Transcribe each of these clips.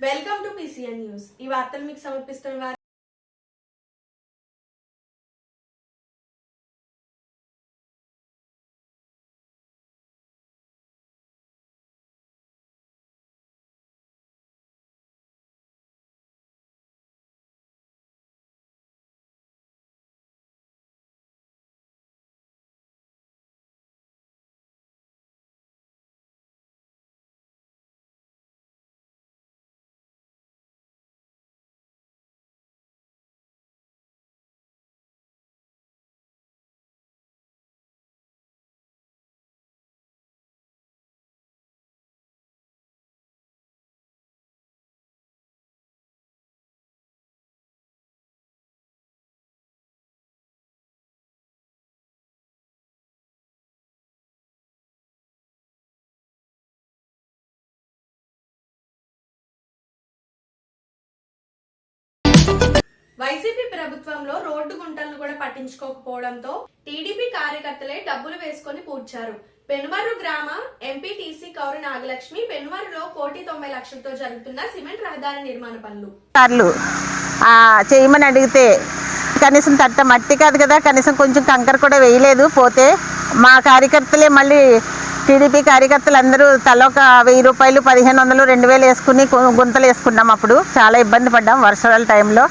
Welcome to PCN news. ఈ వార్తలు మీకు సమర్పిస్తున్న వారు వైసీపీ ప్రభుత్వంలో రోడ్డు గుంటలను కూడా పట్టించుకోకపోవడంతో టీడీపీ కార్యకర్తలే డబ్బులు వేసుకొని పూడ్చారు. పెనుమర్రు గ్రామ ఎంపీటీసీ కౌరు నాగలక్ష్మి పెనుమర్రులో 1,90,00,000తో జరుగుతున్న సిమెంట్ రహదారి నిర్మాణ పనులు చేయమని అడిగితే కనీసం తట్ట మట్టి కాదు కదా, కనీసం కొంచెం కంకర కూడా వేయలేదు. పోతే మా కార్యకర్తలే మళ్ళీ టీడీపీ కార్యకర్తలు అందరూ తల ఒక 1,000 రూపాయలు 1,500 2,000 వేసుకుని గుంతలు వేసుకున్నాం. అప్పుడు చాలా ఇబ్బంది పడ్డాం వర్షాల టైంలో.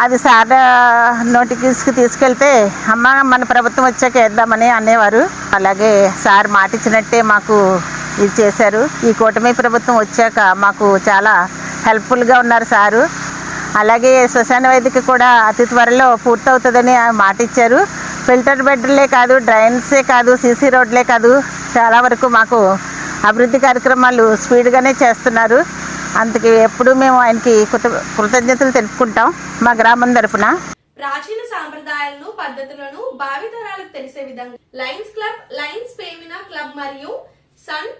అది సార్ నోటికి తీసుకెళ్తే అమ్మ మన ప్రభుత్వం వచ్చాక వేద్దామని అనేవారు. అలాగే సార్ మాట ఇచ్చినట్టే మాకు ఇది చేశారు. ఈ కూటమి ప్రభుత్వం వచ్చాక మాకు చాలా హెల్ప్ఫుల్గా ఉన్నారు సారు. అలాగే శ్మశాన వేదిక కూడా అతి త్వరలో పూర్తవుతుందని మాట ఇచ్చారు. ఫిల్టర్ బెడ్లే కాదు, డ్రైన్సే కాదు, సీసీ రోడ్లే కాదు, చాలా వరకు మాకు అభివృద్ధి కార్యక్రమాలు స్పీడ్గానే చేస్తున్నారు. అందుకే ఎప్పుడు మేము ఆయనకి కృతజ్ఞతలు తెలుపుకుంటాం మా గ్రామం తరపున. ప్రాచీన సాంప్రదాయాలను పద్ధతులను భావితరాలకు తెలిసే విధంగా Lions club, Lions Femina club మరియు సన్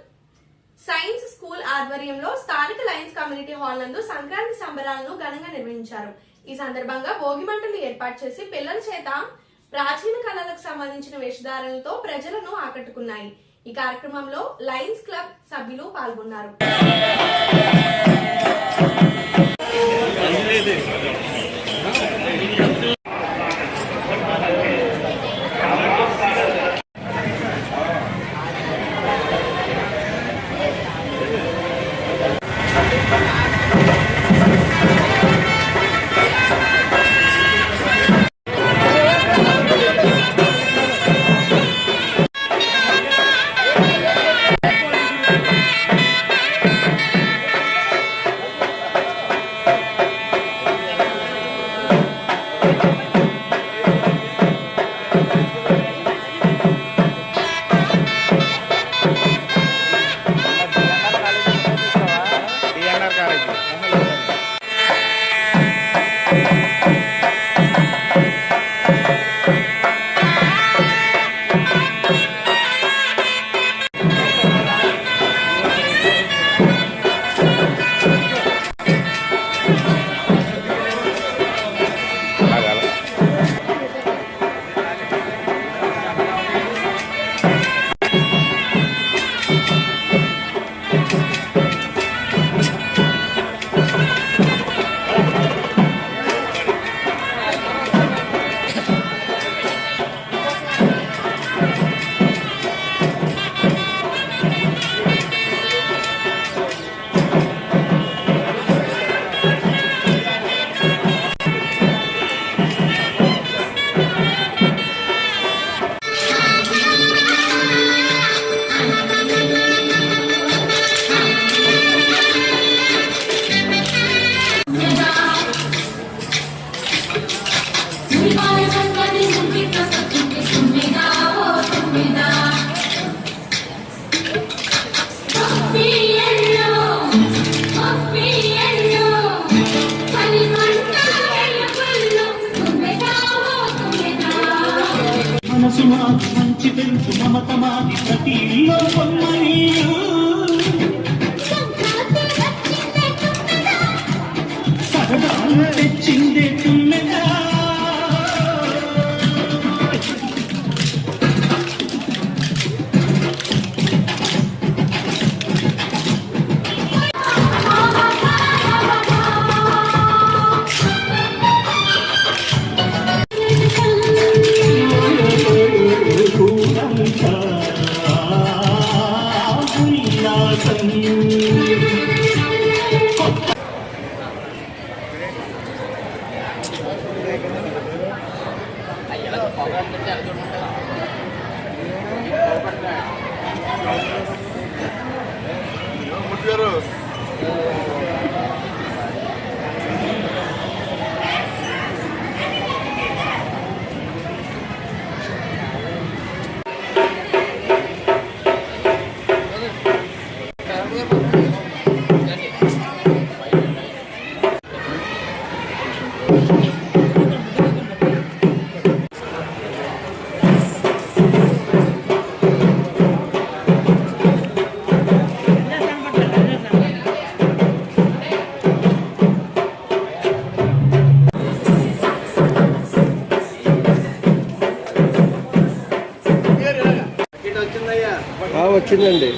సైన్స్ స్కూల్ ఆధ్వర్యంలో స్థానిక లయన్స్ కమ్యూనిటీ హాల్ నందు సంక్రాంతి సంబరాలను ఘనంగా నిర్వహించారు. ఈ సందర్భంగా భోగి మంటలు ఏర్పాటు చేసి పిల్లల చేత ప్రాచీన కళలకు సంబంధించిన వేషధారణలతో ప్రజలను ఆకట్టుకున్నాయి. ఈ కార్యక్రమంలో లయన్స్ క్లబ్ సభ్యులు పాల్గొన్నారు. మంచి పెంచు మమతమాది ప్రతి ఇల్లో పొమ్మనీయు సరదాలు తెచ్చిందే తుమ్మెదా. వచ్చిందండి.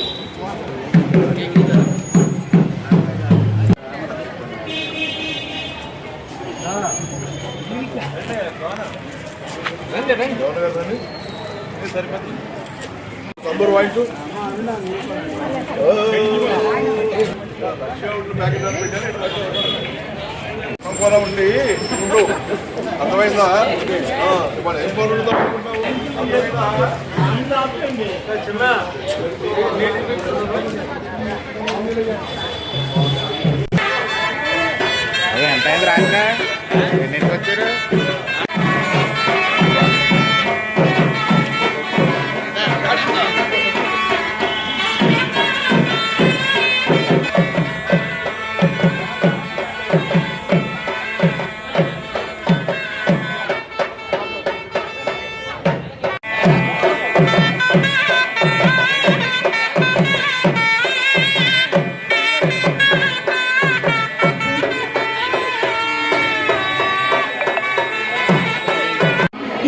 నంబర్ వైట్ ఉండి ఉండు, అర్థమైందా? ఇప్పుడు ఏం పనులు చిన్న ఎంత అయింది రాత్రి? ఎన్నింటికి వచ్చారు?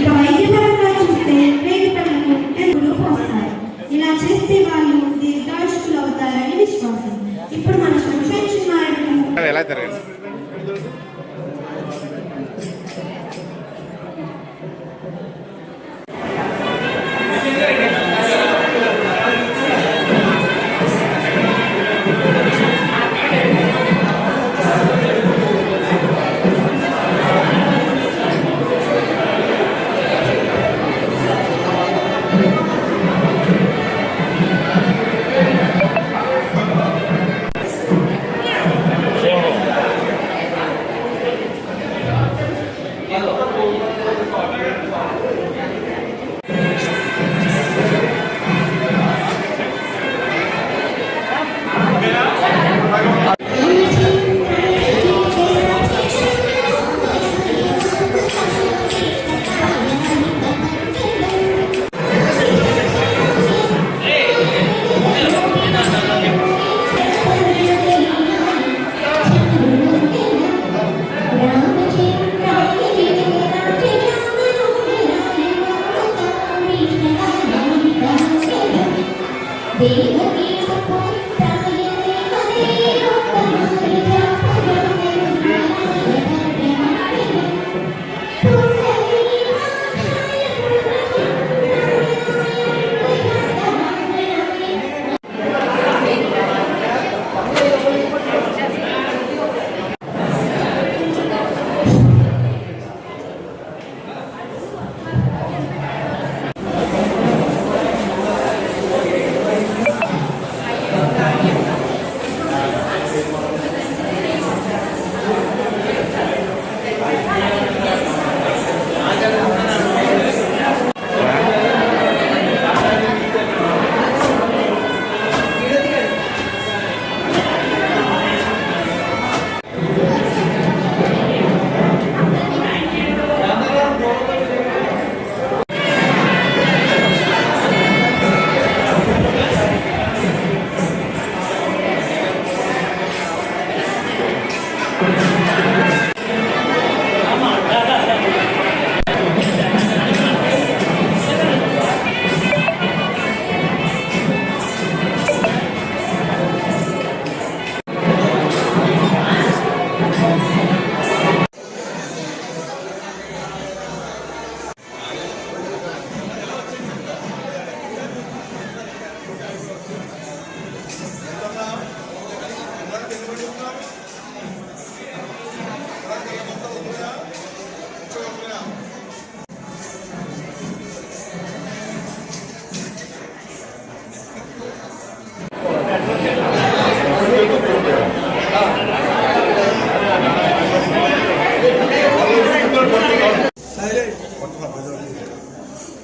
ఇక వైద్యపరంగా చూస్తే ప్రేమికులకు ఎదురు పోస్తారు. ఇలా చేస్తే వాళ్ళు దీర్ఘాయుష్కులు అవుతారని విశ్వాసం. ఇప్పుడు మన సంక్షేమ నాయకులు ఎలా తిరగండి?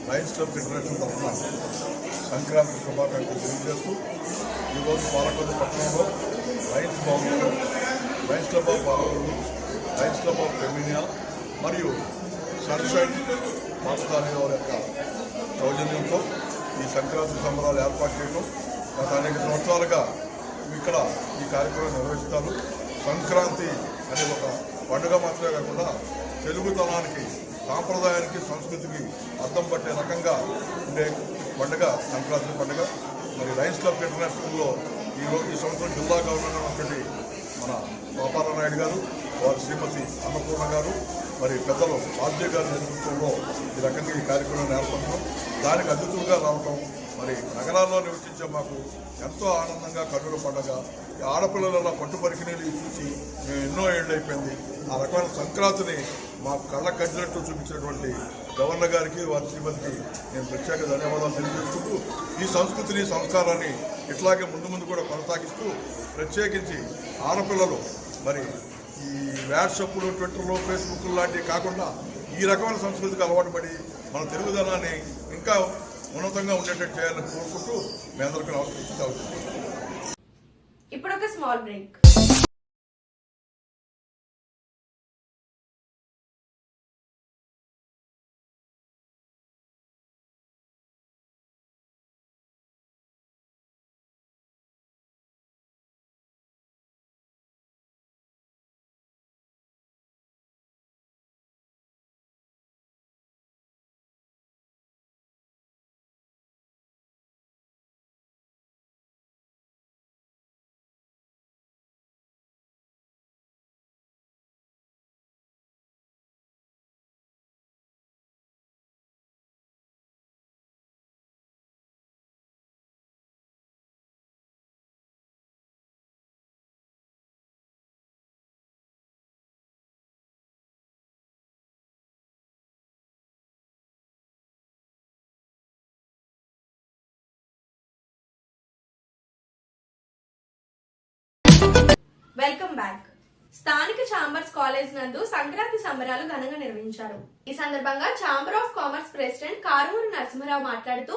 లయన్స్ క్లబ్ ఫెడరేషన్ తరఫున సంక్రాంతి శుభాకాంక్షలు తెలియజేస్తూ ఈరోజు పాలకొల్లు పట్టణంలో లయన్స్ భవనంలో Lions Club of Palakollu, Lions Club of Feminia మరియు సన్షైన్ పాఠశాల వారి యొక్క సౌజన్యంతో ఈ సంక్రాంతి సంబరాలు ఏర్పాటు చేయడం గత అనేక సంవత్సరాలుగా ఇక్కడ ఈ కార్యక్రమం నిర్వహిస్తారు. సంక్రాంతి అనే ఒక పండుగ మాత్రమే కాకుండా తెలుగుతనానికి, సాంప్రదాయానికి, సంస్కృతికి అర్థం పట్టే రకంగా ఉండే పండుగ సంక్రాంతి పండుగ. మరి లయన్స్ క్లబ్ ఇంటర్నేషనల్లో ఈ సంవత్సరం జిల్లా గవర్నర్ ఉన్నటువంటి మన పాపాల నాయుడు గారు, వారి శ్రీమతి అన్నపూర్ణ గారు, మరి పెద్దలు ఆర్జే గారి నేతృత్వంలో ఈ రకంగా ఈ కార్యక్రమం ఏర్పడటం, దానికి అతిథులుగా రావటం, మరి నగరాల్లో నివసించే మాకు ఎంతో ఆనందంగా కన్నుల పండగ. ఈ ఆడపిల్లల పట్టు పరికిణీలు చూసి మేము ఎన్నో ఏళ్ళు అయిపోయింది. ఆ రకమైన సంక్రాంతిని మాకు కళ్ళ కట్టినట్టు చూపించినటువంటి గవర్నర్ గారికి, వారి శ్రీమతికి నేను ప్రత్యేక ధన్యవాదాలు తెలియజేసుకుంటూ ఈ సంస్కృతిని, సంస్కారాన్ని ఇట్లాగే ముందు ముందు కూడా కొనసాగిస్తూ, ప్రత్యేకించి ఆడపిల్లలు మరి ఈ వాట్సాప్లు, ట్విట్టర్లు, ఫేస్బుక్లు లాంటివి కాకుండా ఈ రకమైన సంస్కృతికి అలవాటు పడి మన తెలుగుదనాన్ని ఇంకా ఉన్నతంగా ఉండేటట్టు చేయాలని కోరుకుంటూ మీ అందరికీ నమస్కరిస్తాను. ఇప్పుడు ఒక స్మాల్ బ్రేక్. Welcome back. స్థానిక ఛాంబర్స్ కాలేజ్ నందు సంక్రాంతి సంబరాలు ఘనంగా నిర్వహించారు. ఈ సందర్భంగా chamber of commerce president Karumuri Narasimharao మాట్లాడుతూ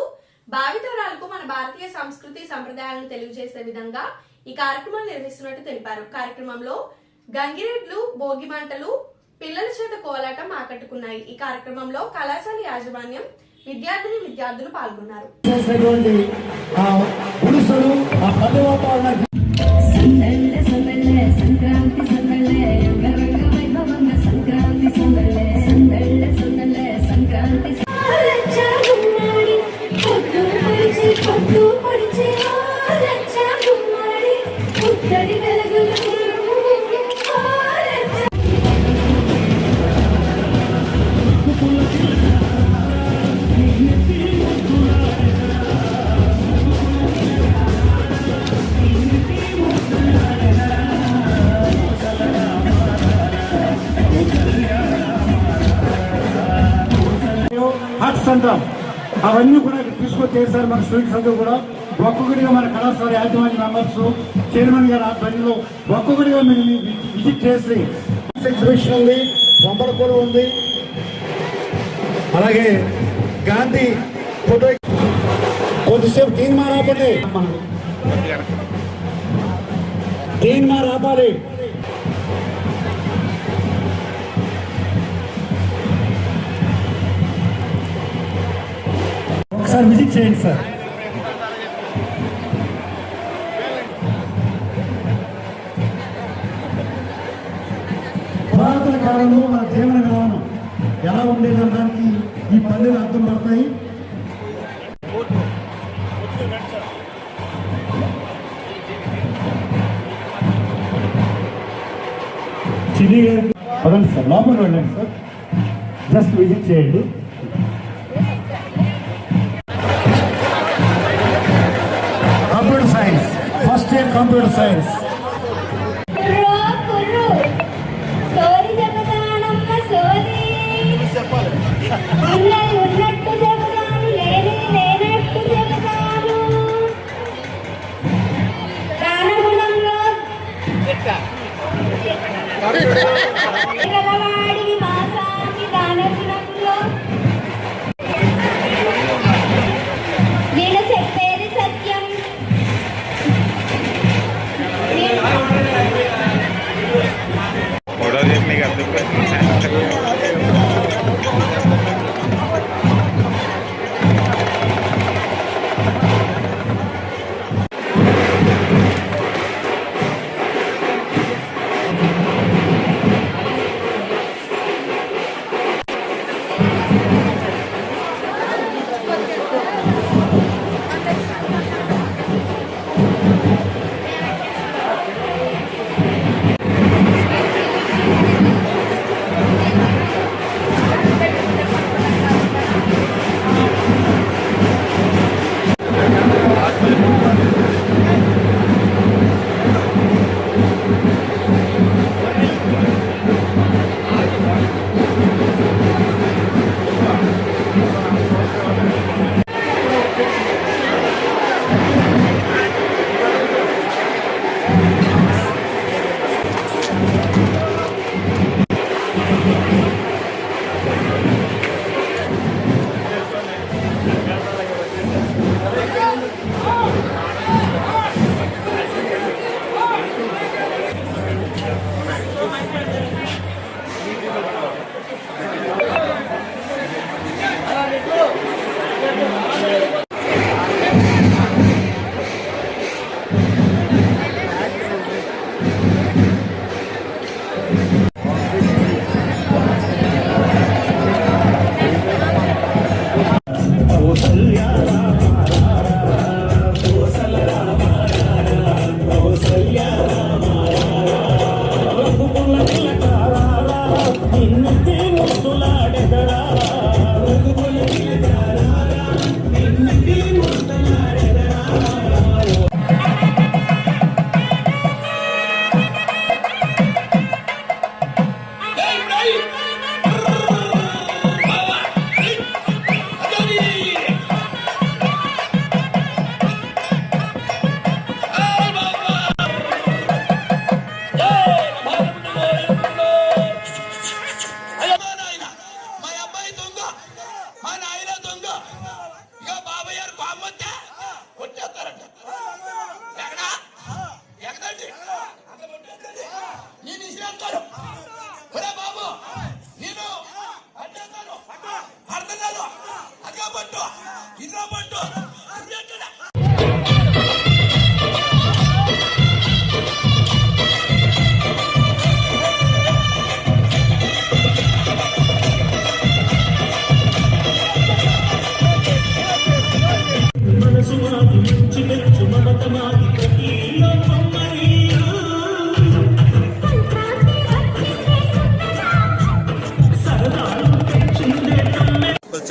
భావితరాలకు మన భారతీయ సంస్కృతి సంప్రదాయాలను తెలియజేసే విధంగా ఈ కార్యక్రమం నిర్వహిస్తున్నట్టు తెలిపారు. కార్యక్రమంలో గంగిరెడ్లు, భోగి మంటలు, పిల్లల చేత కోలాటం ఆకట్టుకున్నాయి. ఈ కార్యక్రమంలో కళాశాల యాజమాన్యం, విద్యార్థులు పాల్గొన్నారు. సంక్రాంతి సందళ్ళే రంగరంగ వైభవంగ సంక్రాంతి సందళ్ళే సందళ్ళే సందళ్ళే సంక్రాంతి గుమ్మాడి పొట్టు పొడిచి గుమ్మాడి పుట్టడి వెలుగులు అంటాం అవన్నీ కూడా ఇక్కడ తీసుకొచ్చి చేశారు. మన స్టూడెంట్స్ అందరూ కూడా ఒక్కొక్కటిగా మన కళాశాల యాజమాన్య మెంబర్స్, చైర్మన్ గారు ఆధ్వర్యంలో ఒక్కొక్కటిగా మీరు విజిట్ చేసి ఎగ్జిబిషన్ ఉంది, బొమ్మల ఉంది, అలాగే గాంధీ ఫోటో. కొద్దిసేపు తీన్ మార్ ఆపండి, తీన్ మార్ ఆపాలి. ఒకసారి విజిట్ చేయండి సార్. పురాతన కాలంలో మన జీవన విధానం ఎలా ఉండేదనడానికి ఈ పల్లెలు అర్థం పడతాయి. చిన్ని గారికి పదండి సార్, లోపల వెళ్ళండి సార్, జస్ట్ విజిట్ చేయండి. Computer science, first year computer science. ఉన్నట్టు చెబుతాను, లేనట్టు చెబుతాను. దానగుణంలో వాడివి మాసామి దానగుణంలో నేను చెప్పేది సత్యం.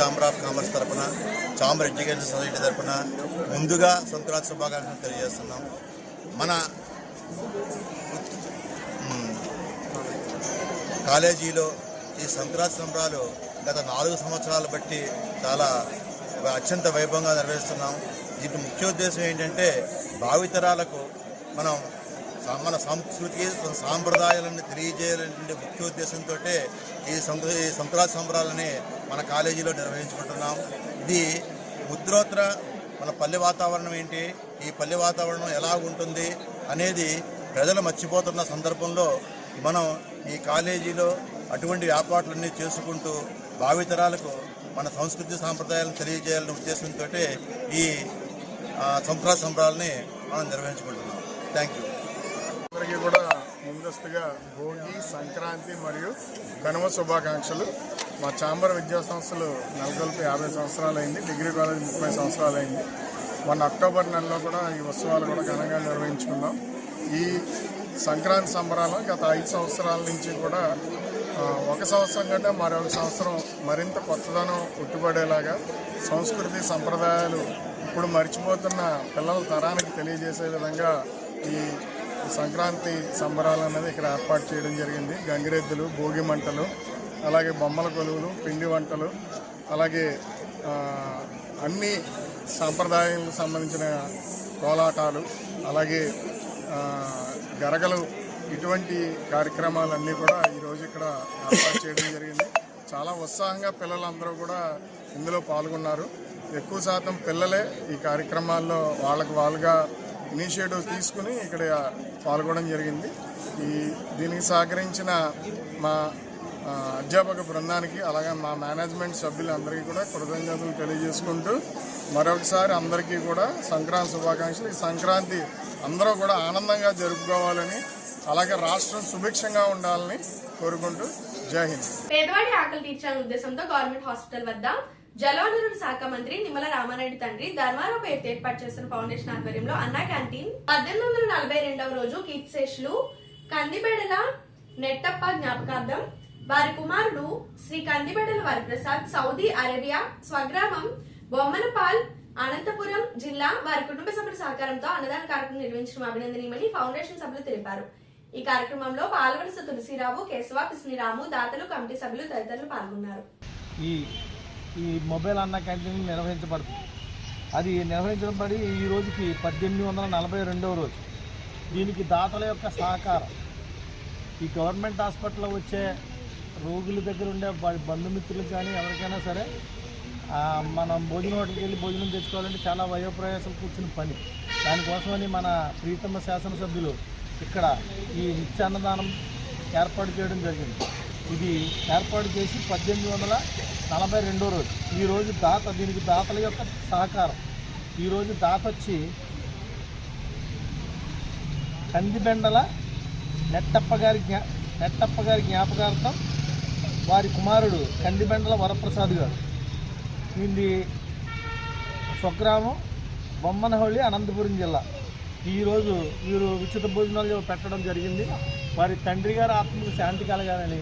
ఛాంబర్ ఆఫ్ కామర్స్ తరఫున, ఛాంబర్ ఎడ్యుకేషన్ సొసైటీ తరఫున ముందుగా సంక్రాంతి శుభాకాంక్షలు తెలియజేస్తున్నాం. మన కాలేజీలో ఈ సంక్రాంతి సంబరాలు గత 4 సంవత్సరాలు బట్టి చాలా అత్యంత వైభవంగా నిర్వహిస్తున్నాం. దీని ముఖ్య ఉద్దేశం ఏంటంటే భావితరాలకు మన సంస్కృతి సాంప్రదాయాలను తెలియజేయాలనే ముఖ్య ఉద్దేశంతో ఈ సంక్రాంతి సంబరాలని మన కాలేజీలో నిర్వహించుకుంటున్నాం. ఇది ఉత్తరోత్తర మన పల్లె వాతావరణం ఏంటి, ఈ పల్లె వాతావరణం ఎలా ఉంటుంది అనేది ప్రజలు మర్చిపోతున్న సందర్భంలో మనం ఈ కాలేజీలో అటువంటి ఏర్పాట్లన్నీ చేసుకుంటూ భావితరాలకు మన సంస్కృతి సాంప్రదాయాలను తెలియజేయాలనే ఉద్దేశంతో ఈ సంక్రాంతి సంబరాలని మనం నిర్వహించుకుంటున్నాం. Thank you. అందరికీ కూడా ముందస్తుగా భోగి, సంక్రాంతి మరియు కనుమ శుభాకాంక్షలు. మా ఛాంబర్ విద్యా సంస్థలు నెలకొల్పి 50 సంవత్సరాలు అయింది, డిగ్రీ కాలేజ్ 30 సంవత్సరాలు అయింది. మొన్న అక్టోబర్ నెలలో కూడా ఈ ఉత్సవాలు కూడా ఘనంగా నిర్వహించుకున్నాం. ఈ సంక్రాంతి సంబరాలు గత 5 సంవత్సరాల నుంచి కూడా ఒక సంవత్సరం కంటే మరొక సంవత్సరం మరింత కొత్తదనం ఉట్టుపడేలాగా సంస్కృతి సంప్రదాయాలు ఇప్పుడు మర్చిపోతున్న పిల్లల తరానికి తెలియజేసే విధంగా ఈ సంక్రాంతి సంబరాలు అనేది ఇక్కడ ఏర్పాటు చేయడం జరిగింది. గంగిరెద్దులు, భోగి మంటలు, అలాగే బొమ్మల కొలువులు, పిండి వంటలు, అలాగే అన్ని సాంప్రదాయాలకు సంబంధించిన కోలాటాలు, అలాగే గరగలు, ఇటువంటి కార్యక్రమాలన్నీ కూడా ఈరోజు ఇక్కడ ఏర్పాటు చేయడం జరిగింది. చాలా ఉత్సాహంగా పిల్లలందరూ కూడా ఇందులో పాల్గొన్నారు. ఎక్కువ శాతం పిల్లలే ఈ కార్యక్రమాల్లో వాళ్ళుగా ఇనిషియేటివ్ తీసుకుని ఇక్కడ పాల్గొనడం జరిగింది. దీనికి సహకరించిన మా అధ్యాపక బృందానికి, అలాగే మా మేనేజ్మెంట్ సభ్యులందరికీ కూడా కృతజ్ఞతలు తెలియజేసుకుంటూ మరొకసారి అందరికీ కూడా సంక్రాంతి శుభాకాంక్షలు. ఈ సంక్రాంతి అందరూ కూడా ఆనందంగా జరుపుకోవాలని, అలాగే రాష్ట్రం సుభిక్షంగా ఉండాలని కోరుకుంటూ జై హింద్. పేదవాడి ఆకలి తీర్చాలనే ఉద్దేశంతో గవర్నమెంట్ హాస్పిటల్ వద్ద జలవనరుల శాఖ మంత్రి నిమ్మల రామారెడ్డి తండ్రి ధర్మారావు పేరుతో ఏర్పాటు చేసిన ఫౌండేషన్ ఆధ్వర్యంలో అన్నా క్యాంటీన్ 1842వ రోజు కీర్తిశేషులు కందిబెడల నెట్టప్ప జ్ఞాపకార్థం వారి కుమారుడు శ్రీ కందిబెడల వరప్రసాద్ సౌదీ అరేబియా స్వగ్రామం బొమ్మనపాల్ అనంతపురం జిల్లా వారి కుటుంబ సభ్యుల సహకారంతో అన్నదాన కార్యక్రమం నిర్వహించడం అభినందనీయమని ఫౌండేషన్ సభ్యులు తెలిపారు. ఈ కార్యక్రమంలో పాలవలస తులసిరావు, కేశవ, పిస్నిరాము, దాతలు, కమిటీ సభ్యులు తదితరులు పాల్గొన్నారు. ఈ మొబైల్ అన్న క్యాంటీన్ నిర్వహించబడుతుంది. అది నిర్వహించబడి ఈ రోజుకి 1842వ రోజు. దీనికి దాతల యొక్క సహకారం, ఈ గవర్నమెంట్ హాస్పిటల్లో వచ్చే రోగుల దగ్గర ఉండే బంధుమిత్రులకు కానీ ఎవరికైనా సరే మనం భోజనం హోటల్కి వెళ్ళి భోజనం తెచ్చుకోవాలంటే చాలా వయోప్రయాసం కూర్చుని పని. దానికోసమని మన ప్రీతమ శాసనసభ్యులు ఇక్కడ ఈ నిత్యాన్నదానం ఏర్పాటు చేయడం జరిగింది. ఇది ఏర్పాటు చేసి 1842వ రోజు. ఈరోజు దీనికి దాతల యొక్క సహకారం. ఈరోజు దాత వచ్చి కందిబెండల నెట్టప్ప గారి జ్ఞాపకార్థం వారి కుమారుడు కందిబెండల వరప్రసాద్ గారు. ఇది స్వగ్రామం బొమ్మనహొళి, అనంతపురం జిల్లా. ఈరోజు వీరు ఉచిత భోజనాలు పెట్టడం జరిగింది. వారి తండ్రి గారి ఆత్మకు శాంతి కలగాలని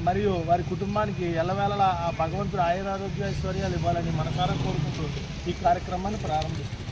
మరియు వారి కుటుంబానికి ఎల్లవేళలా ఆ భగవంతుడు ఆయురారోగ్య ఐశ్వర్యాలు ఇవ్వాలని మనసారా కోరుకుంటూ ఈ కార్యక్రమాన్ని ప్రారంభిస్తుంది.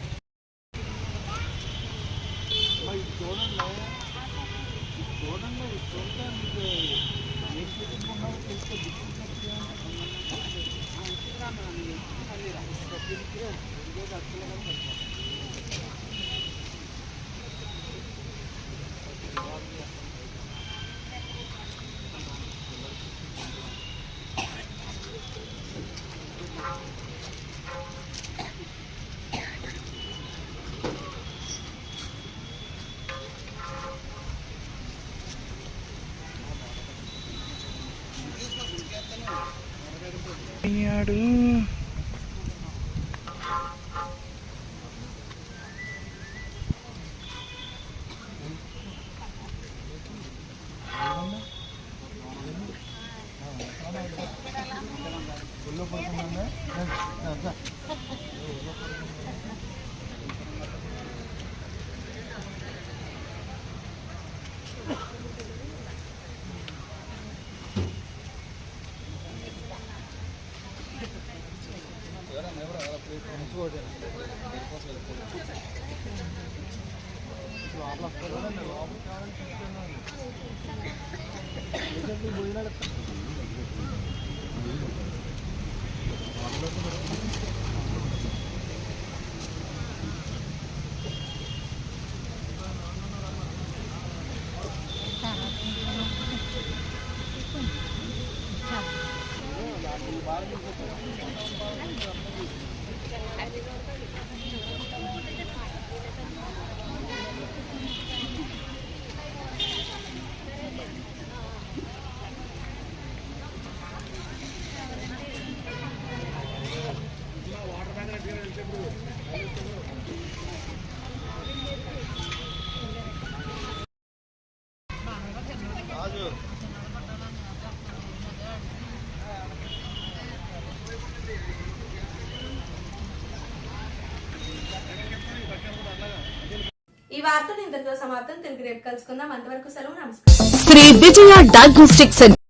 ఈ వార్తలు ఇంతటితో సమాప్తం. తిరిగి రేపు కలుసుకుందాం. అంతవరకు సెలవు. నమస్కారం. శ్రీ విజయ డయాగ్నోస్టిక్ సెంటర్.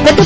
పెద్ద